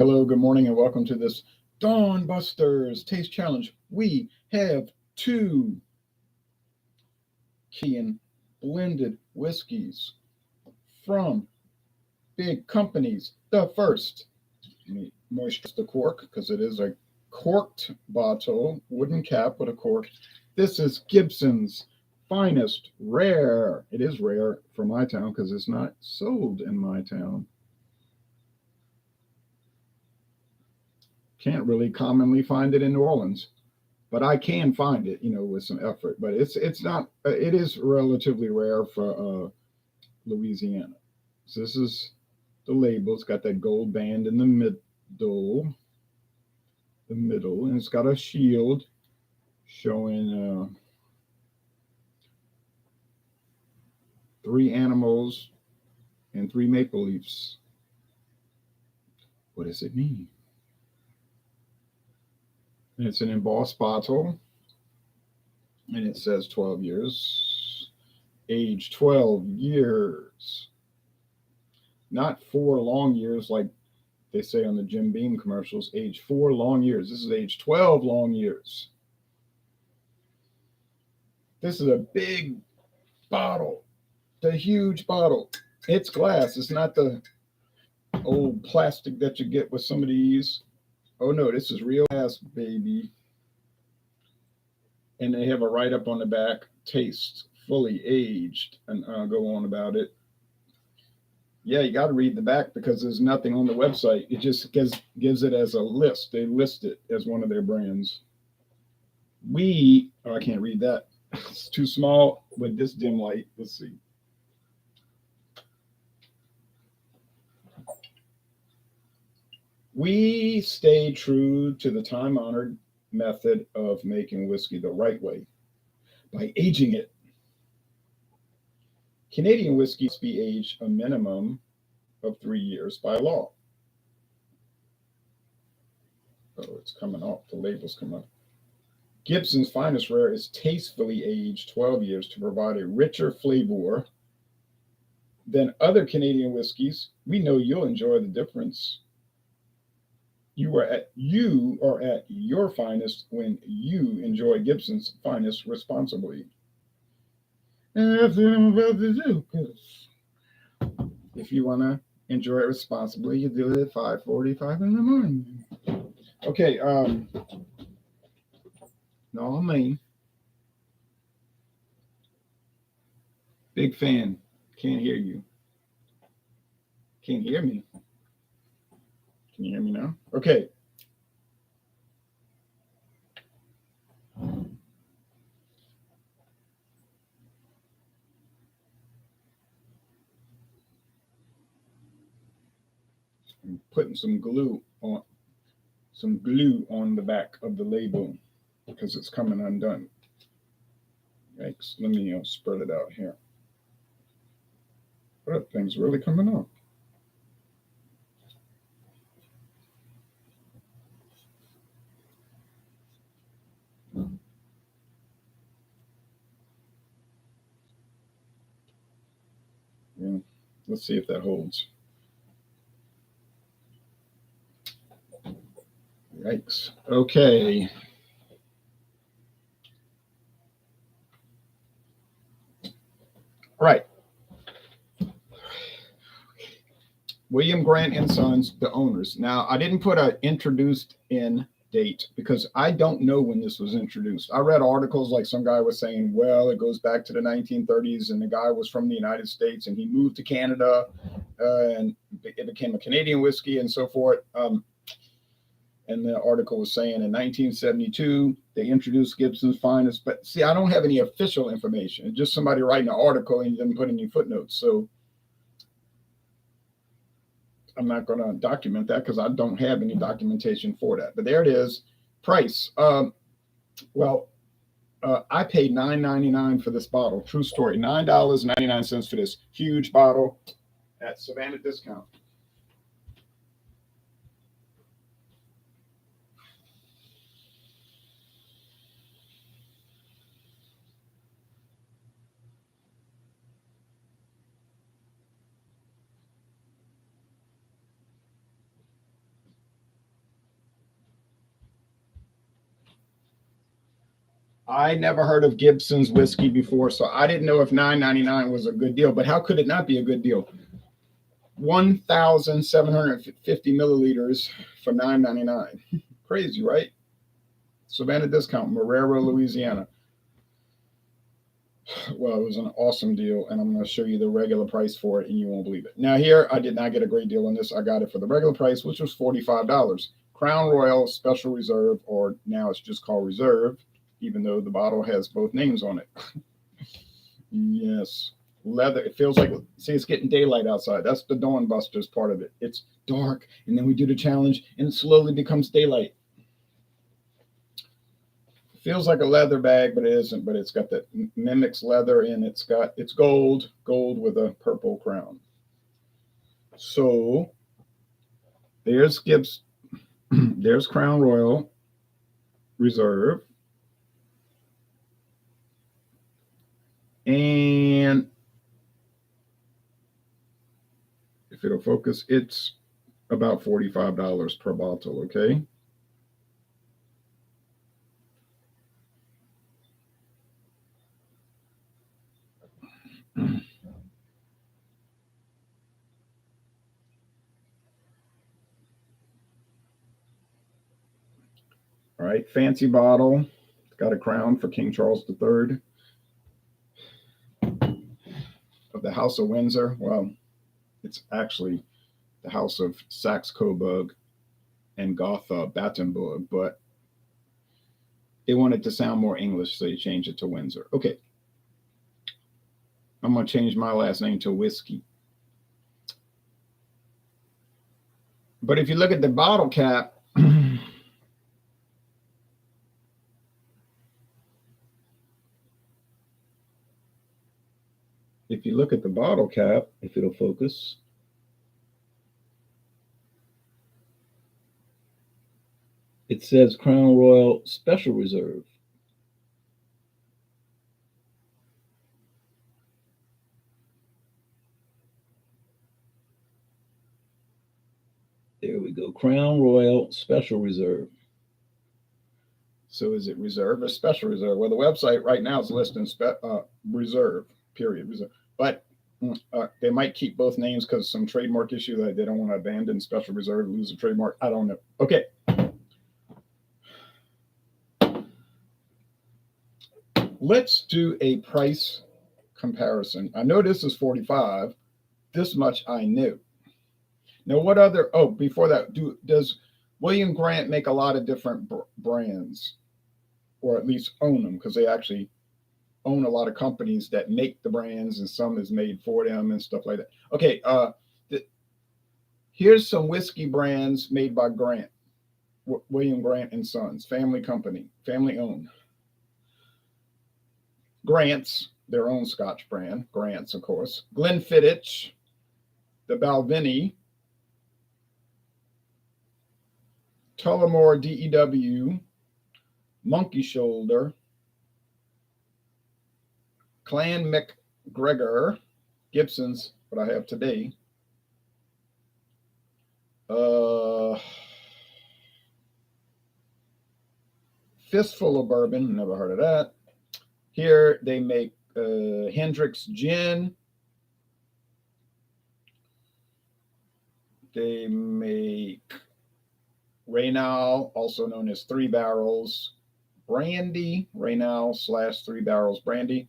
Hello, good morning, and welcome to this Dawn Busters Taste Challenge. We have two Chilean blended whiskeys from big companies. The first, let me moisturize the cork because it is a corked bottle, wooden cap with a cork. This is Gibson's Finest Rare. It is rare for my town because it's not sold in my town. Can't really commonly find it in New Orleans, but I can find it, with some effort. But it's not. It is relatively rare for Louisiana. So this is the label. It's got that gold band in the middle, and it's got a shield showing three animals and three maple leaves. What does it mean? And it's an embossed bottle, and it says 12 years, age 12 years, not 4 long years like they say on the Jim Beam commercials, age 4 long years. This is age 12 long years. This is a big bottle, the huge bottle. It's glass. It's not the old plastic that you get with some of these. Oh no, this is real glass, baby. And they have a write up on the back, taste fully aged, and I'll go on about it. Yeah, you got to read the back because there's nothing on the website. It just gives it as a list. They list it as one of their brands. I can't read that. It's too small with this dim light. Let's see. We stay true to the time honored method of making whiskey the right way by aging it. Canadian whiskey must be aged a minimum of 3 years by law. Oh, it's coming off. The label's coming off. Gibson's Finest Rare is tastefully aged 12 years to provide a richer flavor than other Canadian whiskeys. We know you'll enjoy the difference. You are at your finest when you enjoy Gibson's Finest responsibly. And that's what I'm about to do. Because if you want to enjoy it responsibly, you do it at 5:45 in the morning. Okay. No, I mean, big fan. Can't hear you. Can't hear me. Can you hear me now? Okay. I'm putting some glue on the back of the label because it's coming undone. Yikes. Let me spread it out here. That thing's really coming up. Yeah. Let's see if that holds. Yikes. Okay. All right. William Grant and Sons, the owners. Now, I didn't put an introduced in date because I don't know when this was introduced. I read articles like some guy was saying, well, it goes back to the 1930s and the guy was from the United States and he moved to Canada and it became a Canadian whiskey and so forth. And the article was saying in 1972, they introduced Gibson's Finest. But see, I don't have any official information. It's just somebody writing an article and then putting any footnotes. So I'm not going to document that because I don't have any documentation for that. But there it is. Price. I paid $9.99 for this bottle. True story. $9.99 for this huge bottle at Savannah Discount. I never heard of Gibson's whiskey before, so I didn't know if 9.99 was a good deal. But how could it not be a good deal? 1,750 milliliters for 9.99. Crazy, right? Savannah discount, Marrero, Louisiana. Well, it was an awesome deal, and I'm going to show you the regular price for it, and you won't believe it. Now, here, I did not get a great deal on this. I got it for the regular price, which was $45. Crown Royal Special Reserve, or now it's just called Reserve, even though the bottle has both names on it. Yes. Leather. It feels like, see, it's getting daylight outside. That's the Dawn Busters part of it. It's dark, and then we do the challenge, and it slowly becomes daylight. Feels like a leather bag, but it isn't. But it's got that mimics leather, and it's gold with a purple crown. So there's Gibbs, there's Crown Royal Reserve, and if it'll focus, it's about $45 per bottle. Okay. All right, fancy bottle. It's got a crown for King Charles III of the House of Windsor. Well, it's actually the House of Saxe-Coburg and Gotha-Battenberg, but they wanted to sound more English, so they changed it to Windsor. Okay. I'm going to change my last name to Whiskey. But if you look at the bottle cap, if you look at the bottle cap, if it'll focus, it says Crown Royal Special Reserve. There we go. Crown Royal Special Reserve. So is it reserve or special reserve? Well, the website right now is listing reserve, period. Reserve. But they might keep both names because some trademark issue that they don't want to abandon special reserve, lose a trademark. I don't know. Okay. Let's do a price comparison. I know this is 45. This much I knew. Now, what other? Oh, before that, does William Grant make a lot of different brands, or at least own them? Because they actually own a lot of companies that make the brands, and some is made for them and stuff like that. Okay, here's some whiskey brands made by Grant, William Grant and Sons, family company, family owned. Grant's, their own Scotch brand, Grant's, of course. Glenfiddich, the Balvenie, Tullamore DEW, Monkey Shoulder, Clan McGregor, Gibson's, what I have today. Fistful of Bourbon, never heard of that. Here they make Hendrick's Gin. They make Reynal, also known as Three Barrels Brandy. Reynal / Three Barrels Brandy.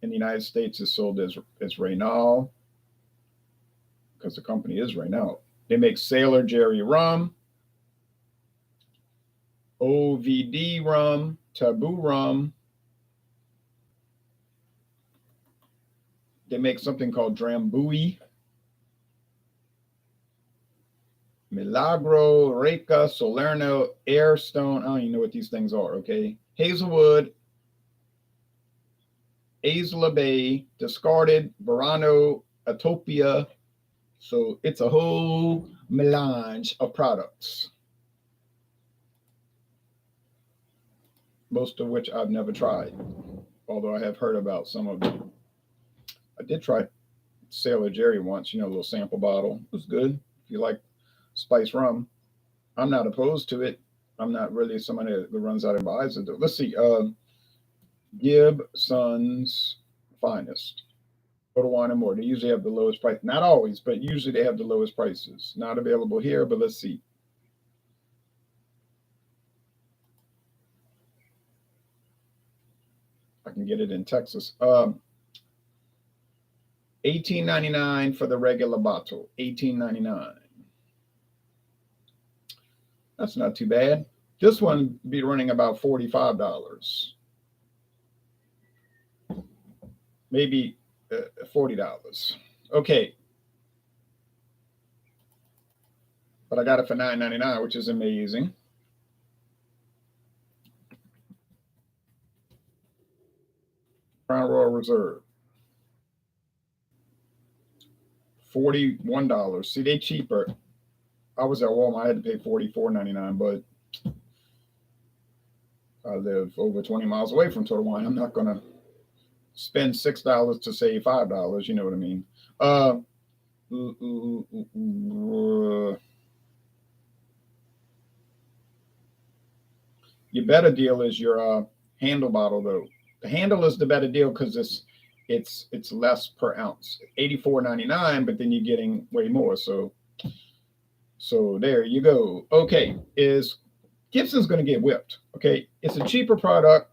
In the United States is sold as Reynal because the company is Reynal. They make Sailor Jerry rum, OVD rum, Taboo rum. They make something called Drambuie, Milagro, Reka, Salerno, Airstone. I don't even know what these things are, okay? Hazelwood, Azla Bay, Discarded, Verano, Atopia. So it's a whole melange of products, most of which I've never tried, although I have heard about some of them. I did try Sailor Jerry once, a little sample bottle. It was good. If you like spice rum, I'm not opposed to it. I'm not really somebody that runs out and buys it. Let's see. Gibson's Finest. Total Wine and More. They usually have the lowest price. Not always, but usually they have the lowest prices. Not available here, but let's see. I can get it in Texas. 18.99 for the regular bottle. 18.99. That's not too bad. This one be running about $45. Maybe $40. Okay. But I got it for $9.99, which is amazing. Crown Royal Reserve. $41. See, they cheaper. I was at Walmart. I had to pay $44.99, but I live over 20 miles away from Total Wine. I'm not going to spend $6 to save $5. You know what I mean? Your better deal is your handle bottle, though. The handle is the better deal because it's less per ounce. $84.99, but then you're getting way more. So there you go. Okay, is Gibson's going to get whipped. Okay, it's a cheaper product.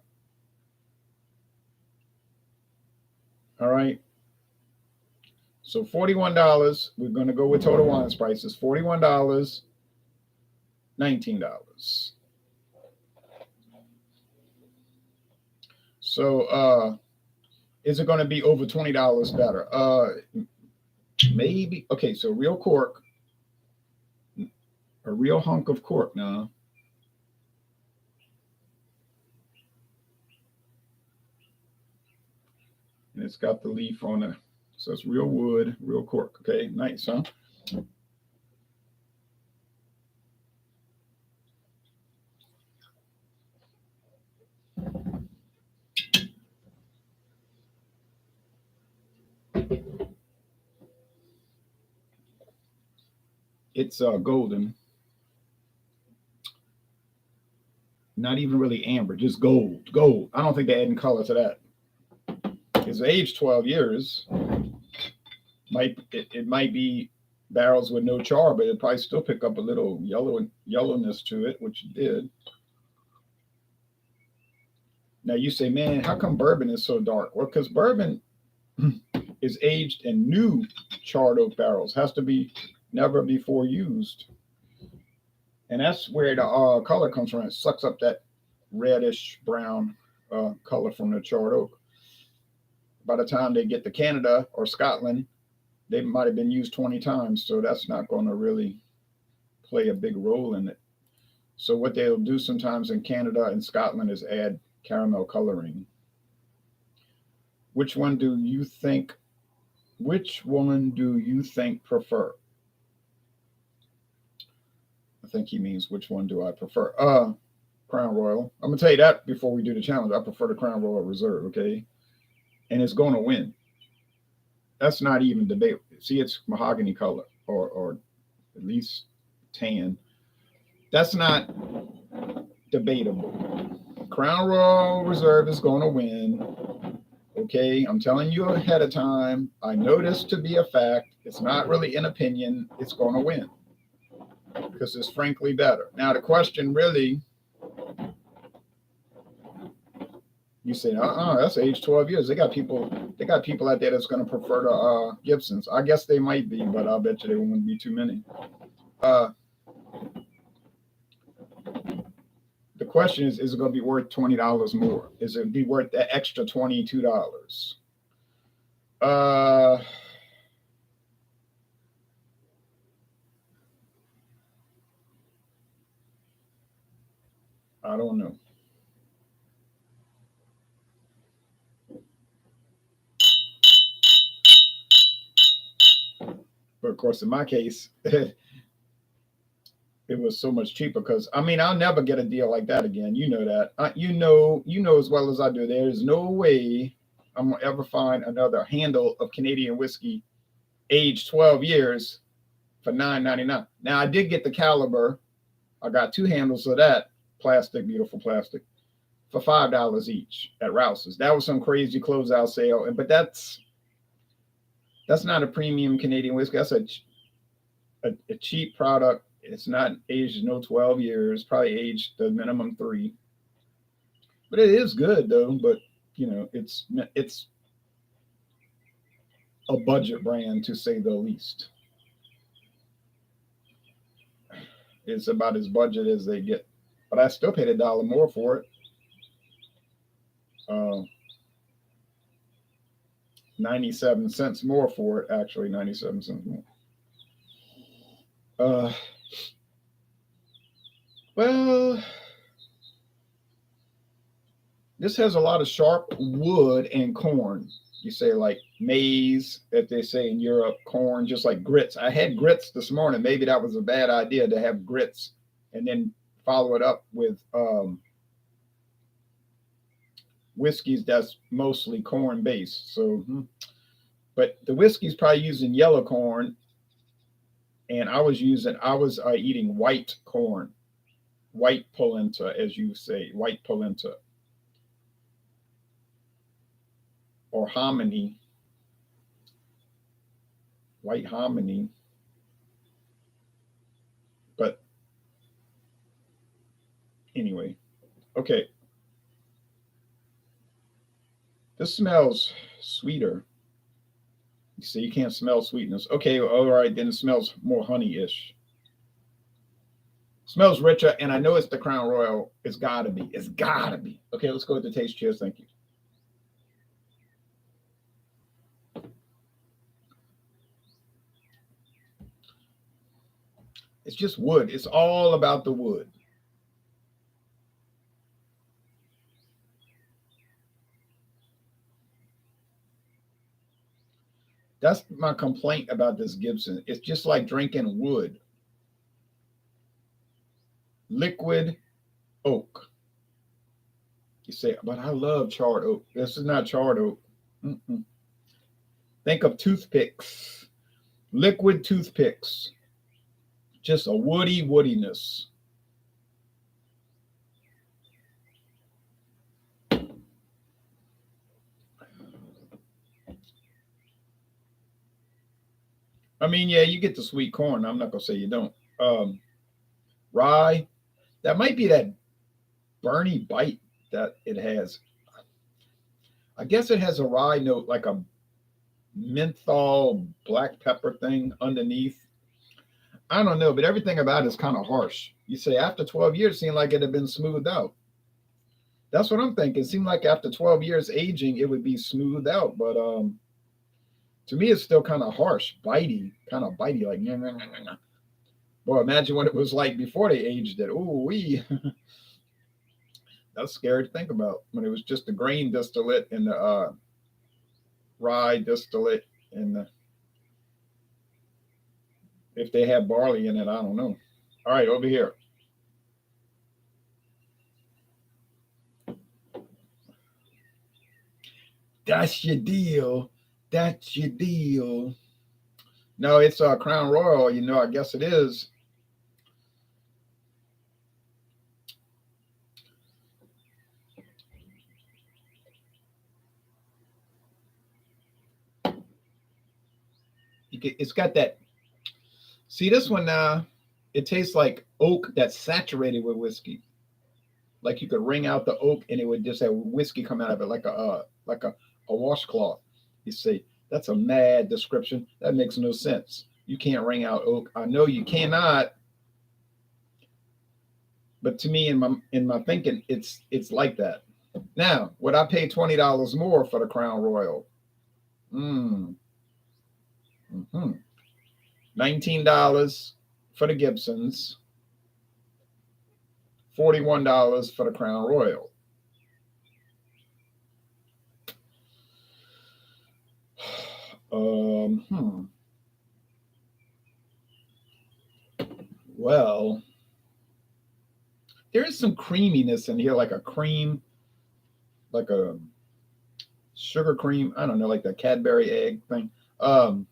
All right. So $41. We're going to go with Total Wine's prices. $41, $19. So is it going to be over $20 better? Maybe. Okay, so real cork, a real hunk of cork now. And it's got the leaf on it. So it's real wood, real cork. Okay, nice, huh? It's golden. Not even really amber, just gold. Gold. I don't think they're adding color to that. It's aged 12 years. It might be barrels with no char, but it probably still pick up a little yellowness to it, which it did. Now you say, man, how come bourbon is so dark? Well, because bourbon is aged in new charred oak barrels. Has to be never before used. And that's where the color comes from. It sucks up that reddish brown color from the charred oak. By the time they get to Canada or Scotland, they might have been used 20 times. So that's not going to really play a big role in it. So what they'll do sometimes in Canada and Scotland is add caramel coloring. Which one do you think prefer? I think he means which one do I prefer? Crown Royal. I'm gonna tell you that before we do the challenge. I prefer the Crown Royal Reserve, okay? And it's gonna win. That's not even debatable. See, it's mahogany color or at least tan. That's not debatable. Crown Royal Reserve is gonna win. Okay, I'm telling you ahead of time. I know this to be a fact. It's not really an opinion. It's gonna win. Because it's frankly better. Now the question really, you say, that's age 12 years. They got people out there that's going to prefer the Gibsons. I guess they might be, but I'll bet you there won't be too many. The question is it going to be worth $20 more? Is it be worth the extra $22? I don't know. But of course, in my case, it was so much cheaper because I'll never get a deal like that again. You know that. You know as well as I do. There's no way I'm gonna ever find another handle of Canadian whiskey aged 12 years for $9.99. Now I did get the caliber. I got 2 handles of that plastic, beautiful plastic. for $5 each at Rouse's. That was some crazy closeout sale, and but that's not a premium Canadian whiskey. That's a cheap product. It's not aged no 12 years. Probably aged the minimum 3. But it is good though. But it's a budget brand to say the least. It's about as budget as they get. But I still paid $1 more for it. 97 cents more for it, actually 97 cents more. Well, this has a lot of sharp wood and corn. You say like maize, that they say in Europe, corn, just like grits. I had grits this morning. Maybe that was a bad idea to have grits and then follow it up with whiskeys that's mostly corn based. So, but the whiskey's probably using yellow corn, and I was eating white corn, white polenta, as you say, white polenta, or hominy, white hominy. But anyway, okay. This smells sweeter. You see, you can't smell sweetness. Okay, all right, then it smells more honey-ish. Smells richer, and I know it's the Crown Royal. It's gotta be. It's gotta be. Okay, let's go with the taste. Cheers. Thank you. It's just wood. It's all about the wood. That's my complaint about this Gibson. It's just like drinking wood. Liquid oak. You say, but I love charred oak. This is not charred oak. Mm-mm. Think of toothpicks. Liquid toothpicks. Just a woody woodiness. I mean, yeah, you get the sweet corn. I'm not gonna say you don't. Rye, that might be that burny bite that it has. I guess it has a rye note, like a menthol black pepper thing underneath. I don't know, but everything about it is kind of harsh. You say after 12 years, it seemed like it had been smoothed out. That's what I'm thinking. It seemed like after 12 years aging, it would be smoothed out, but to me, it's still kind of harsh, kind of bitey, like, nah, nah, nah, nah. Boy, imagine what it was like before they aged it. Ooh, wee. That's scary to think about when it was just the grain distillate and the rye distillate, and if they had barley in it, I don't know. All right, over here. That's your deal. That's your deal. No, it's a Crown Royal. I guess it is. It's got that. See this one now? It tastes like oak that's saturated with whiskey. Like you could wring out the oak and it would just have whiskey come out of it, like a washcloth. You see, that's a mad description. That makes no sense. You can't wring out oak. I know you cannot. But to me, in my thinking, it's like that. Now, would I pay $20 more for the Crown Royal? Mm. Mm-hmm. $19 for the Gibsons. $41 for the Crown Royal. Well, there is some creaminess in here, like a cream, like a sugar cream. I don't know, like the Cadbury egg thing. I'm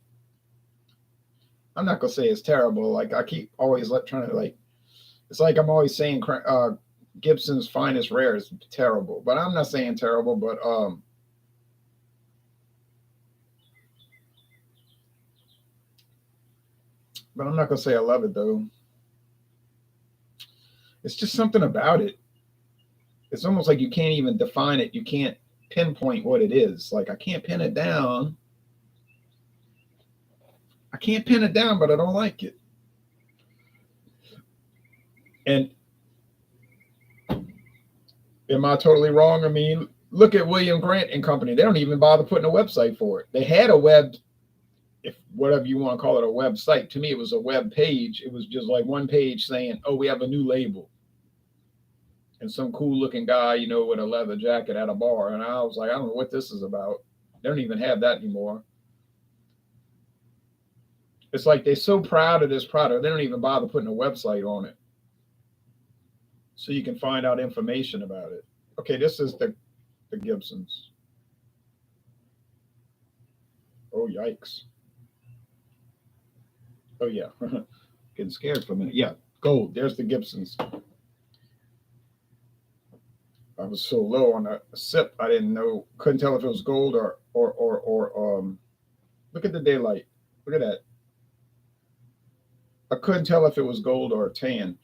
not gonna say it's terrible. Like I keep always trying to like. It's like I'm always saying Gibson's Finest Rare is terrible, but I'm not saying terrible, but I'm not gonna say I love it though. It's just something about it. It's almost like you can't even define it. You can't pinpoint what it is. Like I can't pin it down. I can't pin it down, but I don't like it. And am I totally wrong? I mean, look at William Grant and Company. They don't even bother putting a website for it. They had a web, if whatever you want to call it, a website. To me, it was a web page. It was just like one page saying, "Oh, we have a new label," and some cool looking guy, with a leather jacket at a bar. And I was like, I don't know what this is about. They don't even have that anymore. It's like they're so proud of this product, they don't even bother putting a website on it, so you can find out information about it. Okay, this is the Gibsons. Oh yikes! Oh yeah, getting scared for a minute. Yeah, gold. There's the Gibsons. I was so low on a sip, I didn't know, couldn't tell if it was gold or. Look at the daylight. Look at that. I couldn't tell if it was gold or tan.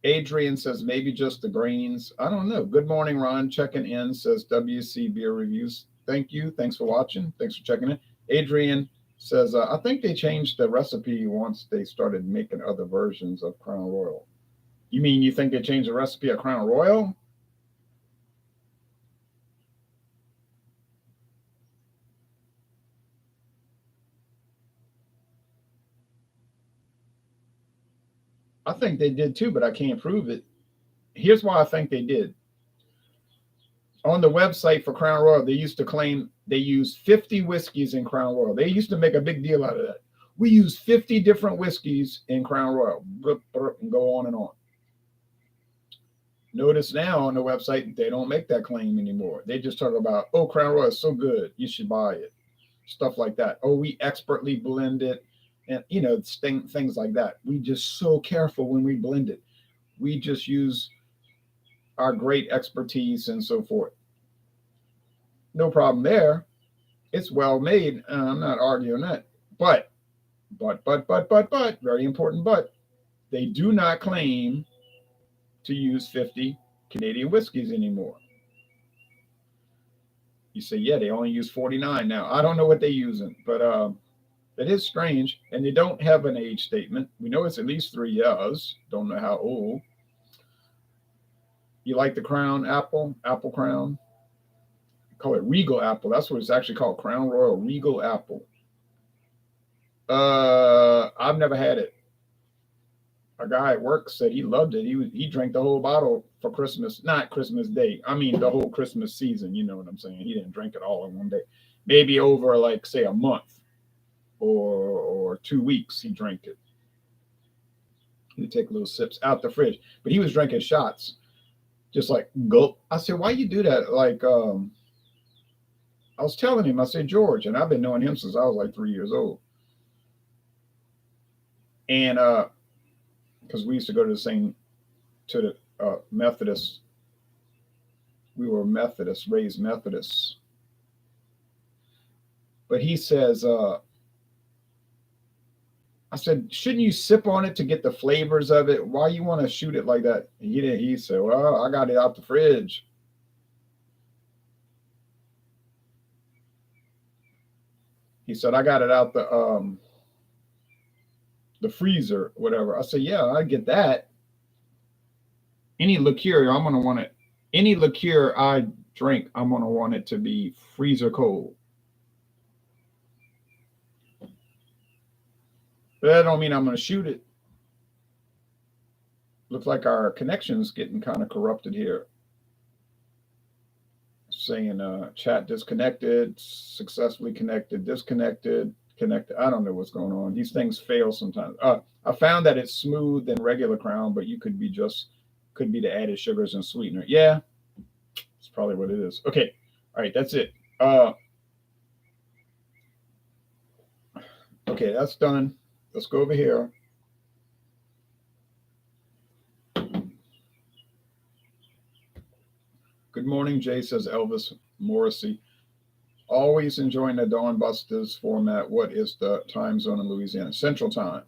Adrian says maybe just the grains. I don't know. Good morning, Ron. Checking in, says WC Beer Reviews. Thank you. Thanks for watching. Thanks for checking in. Adrian says, I think they changed the recipe once they started making other versions of Crown Royal. You mean you think they changed the recipe of Crown Royal? I think they did too, but I can't prove it. Here's why I think they did. On the website for Crown Royal, they used to claim they used 50 whiskeys in Crown Royal. They used to make a big deal out of that. We use 50 different whiskeys in Crown Royal, and go on and on. Notice now on the website, they don't make that claim anymore. They just talk about, oh, Crown Royal is so good, you should buy it. Stuff like that. Oh, we expertly blend it. And, things like that. We just so careful when we blend it. We just use our great expertise and so forth. No problem there. It's well made. I'm not arguing that. But, very important but, they do not claim to use 50 Canadian whiskeys anymore. You say, yeah, they only use 49 now. I don't know what they're using, but it is strange. And they don't have an age statement. We know it's at least 3 years. Don't know how old. You like the Crown Apple Crown? Call it Regal Apple. That's what it's actually called, Crown Royal Regal Apple. I've never had it. A guy at work said he loved it. He drank the whole bottle for Christmas, not Christmas Day. I mean the whole Christmas season. You know what I'm saying? He didn't drink it all in one day. Maybe over like say a month or 2 weeks he drank it. He'd take little sips out the fridge, but he was drinking shots, just like gulp. I said, why you do that? Like I was telling him, I said, George, and I've been knowing him since I was like 3 years old. And because we used to go to the Methodist. We were Methodists, raised Methodists. But he says, I said, shouldn't you sip on it to get the flavors of it? Why you want to shoot it like that? He didn't. He said, well, I got it out the fridge. He said, I got it out the freezer, whatever. I said, yeah, I get that. Any liqueur, I'm gonna want it. Any liqueur I drink, I'm gonna want it to be freezer cold. But that don't mean I'm gonna shoot it. Looks like our connection's getting kind of corrupted here. Saying chat disconnected, successfully connected, disconnected, connected. I don't know what's going on. These things fail sometimes. I found that it's smooth than regular Crown, but you could be the added sugars and sweetener. Yeah, it's probably what it is. Okay, all right, that's it. Okay, that's done. Let's go over here. morning, Jay, says Elvis Morrissey. Always enjoying the Dawn Busters format. What is the time zone in Louisiana? Central Time.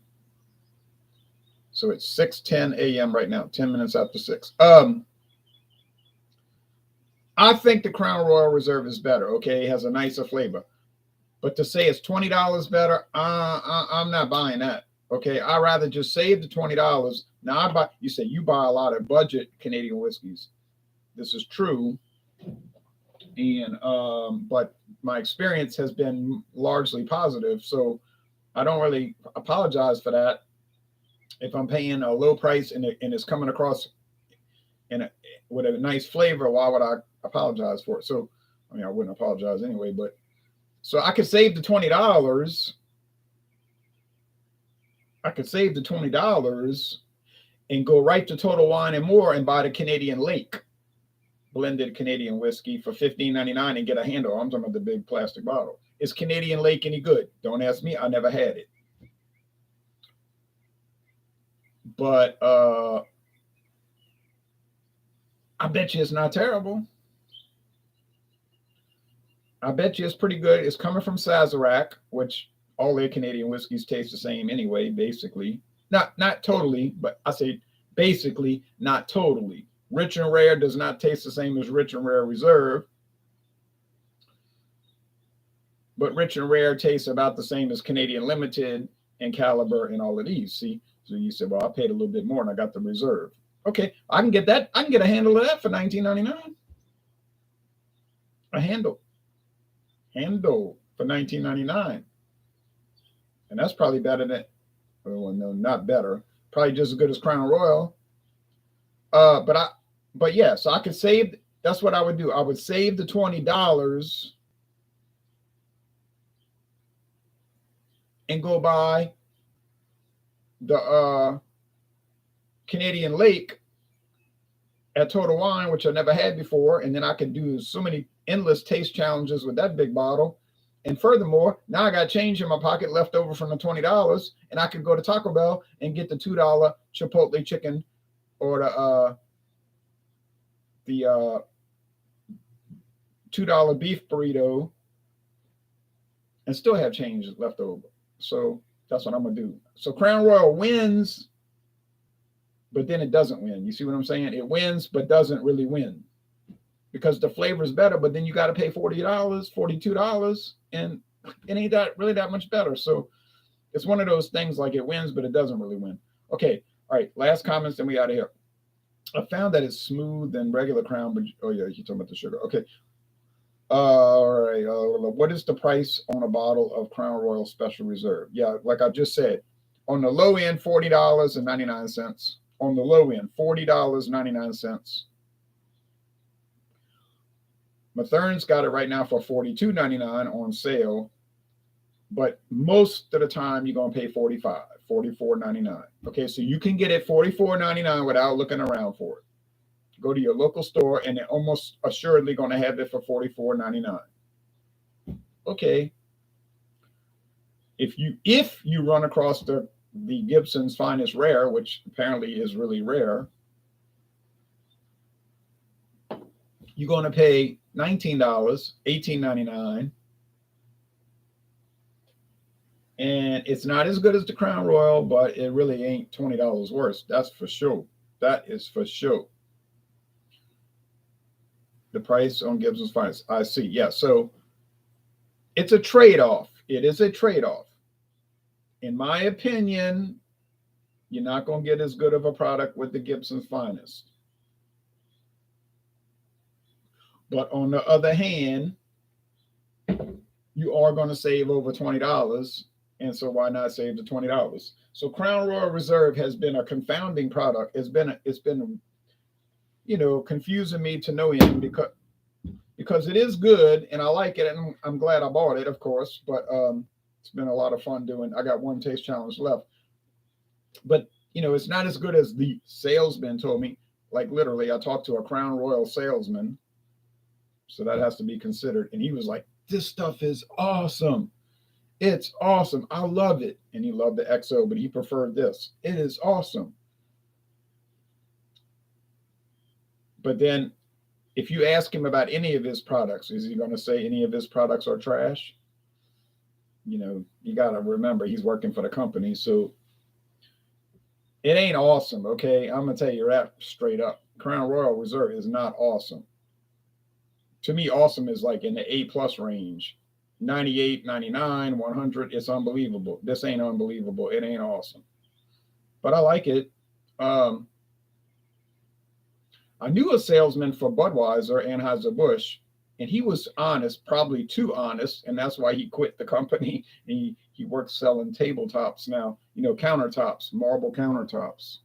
So it's 6:10 a.m. right now, 10 minutes after 6. I think the Crown Royal Reserve is better. Okay, it has a nicer flavor. But to say it's $20 better, I'm not buying that. Okay, I'd rather just save the $20. Now, I buy. You say you buy a lot of budget Canadian whiskeys. This is true, and but my experience has been largely positive, so I don't really apologize for that. If I'm paying a low price and it's coming across with a nice flavor, why would I apologize for it? So, I mean, I wouldn't apologize anyway, but so I could save the $20. I could save the $20 and go right to Total Wine and More and buy the Canadian Lake blended Canadian whiskey for $15.99 and get a handle. I'm talking about the big plastic bottle. Is Canadian Lake any good? Don't ask me. I never had it. But I bet you it's not terrible. I bet you it's pretty good. It's coming from Sazerac, which all their Canadian whiskeys taste the same anyway, basically. Not totally, but I say basically, not totally. Rich and Rare does not taste the same as Rich and Rare Reserve. But Rich and Rare tastes about the same as Canadian Limited and Caliber and all of these. See? So you said, well, I paid a little bit more and I got the Reserve. Okay, I can get that. I can get a handle of that for $19.99. A handle for $19.99. And that's probably better than, well, no, not better. Probably just as good as Crown Royal. But yeah, so I could save. That's what I would do. I would save the $20 and go buy the Canadian Lake at Total Wine, which I never had before, and then I could do so many endless taste challenges with that big bottle. And furthermore, now I got change in my pocket left over from the $20, and I could go to Taco Bell and get the $2 Chipotle chicken or the $2 beef burrito and still have change left over. So that's what I'm gonna do. So Crown Royal wins, but then it doesn't win. You see what I'm saying? It wins, but doesn't really win because the flavor is better, but then you got to pay $40, $42, and it ain't that really that much better. So it's one of those things like it wins, but it doesn't really win. Okay. All right. Last comments, then we out of here. I found that it's smooth than regular Crown, but oh yeah, you're talking about the sugar. Okay. All right. What is the price on a bottle of Crown Royal Special Reserve? Yeah, like I just said, on the low end, $40.99. On the low end, $40.99. Mathern's got it right now for $42.99 on sale, but most of the time you're gonna pay $44.99. Okay, so you can get it $44.99 without looking around for it. Go to your local store, and they're almost assuredly going to have it for $44.99. Okay. If you run across the Gibson's Finest Rare, which apparently is really rare, you're going to pay $19, $18.99, and it's not as good as the Crown Royal, but it really ain't $20 worse. That's for sure. That is for sure. The price on Gibson's Finest. I see. Yeah. So it's a trade-off. It is a trade-off. In my opinion, you're not going to get as good of a product with the Gibson's Finest. But on the other hand, you are going to save over $20. And so why not save the $20? So Crown Royal Reserve has been a confounding product. It's been confusing me to no end because it is good and I like it and I'm glad I bought it, of course, but it's been a lot of fun doing. I got one taste challenge left, but it's not as good as the salesman told me. Like literally, I talked to a Crown Royal salesman, so that has to be considered, and he was like, "This stuff is awesome. It's awesome. I love it." And he loved the XO, but he preferred this. It is awesome. But then If you ask him about any of his products, is he going to say any of his products are trash? You got to remember he's working for the company. So it ain't awesome, okay? I'm going to tell you that straight up. Crown Royal Reserve is not awesome. To me, awesome is like in the A plus range. 98, 99, 100. It's unbelievable. This ain't unbelievable. It ain't awesome. But I like it. I knew a salesman for Budweiser, Anheuser-Busch, and he was honest, probably too honest, and that's why he quit the company. And he works selling tabletops now, countertops, marble countertops.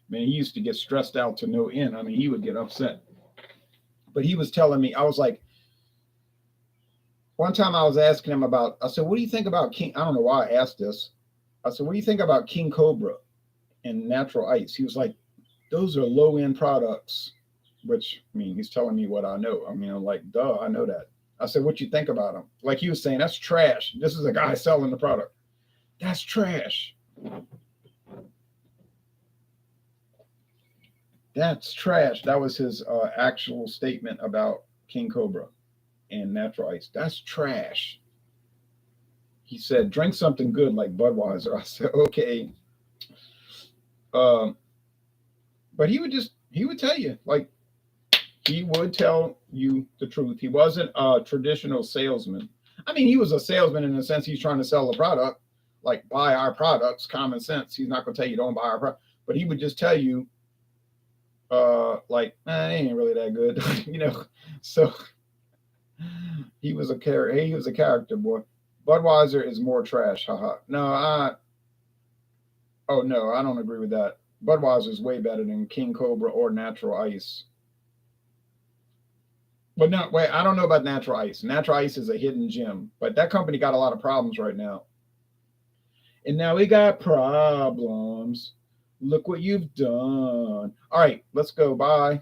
Man, he used to get stressed out to no end. I mean, he would get upset. But he was telling me, I was like, one time I was asking him about, I said, what do you think about King? I don't know why I asked this. I said, what do you think about King Cobra and Natural Ice? He was like, those are low end products, which, I mean, he's telling me what I know. I mean, I'm like, duh, I know that. I said, what you think about them? Like he was saying, that's trash. This is a guy selling the product. That's trash. That's trash. That was his actual statement about King Cobra and Natural Ice. That's trash. He said, drink something good like Budweiser. I said, okay. But he would tell you, like, he would tell you the truth. He wasn't a traditional salesman. I mean, he was a salesman in the sense he's trying to sell the product, like buy our products, common sense. He's not going to tell you don't buy our product, but he would just tell you, it ain't really that good, So he was a character. He was a character, boy. Budweiser is more trash. Haha. No, no, I don't agree with that. Budweiser is way better than King Cobra or Natural Ice. But no, wait, I don't know about Natural Ice. Natural Ice is a hidden gem, but that company got a lot of problems right now. And now we got problems. Look what you've done. All right, let's go. Bye.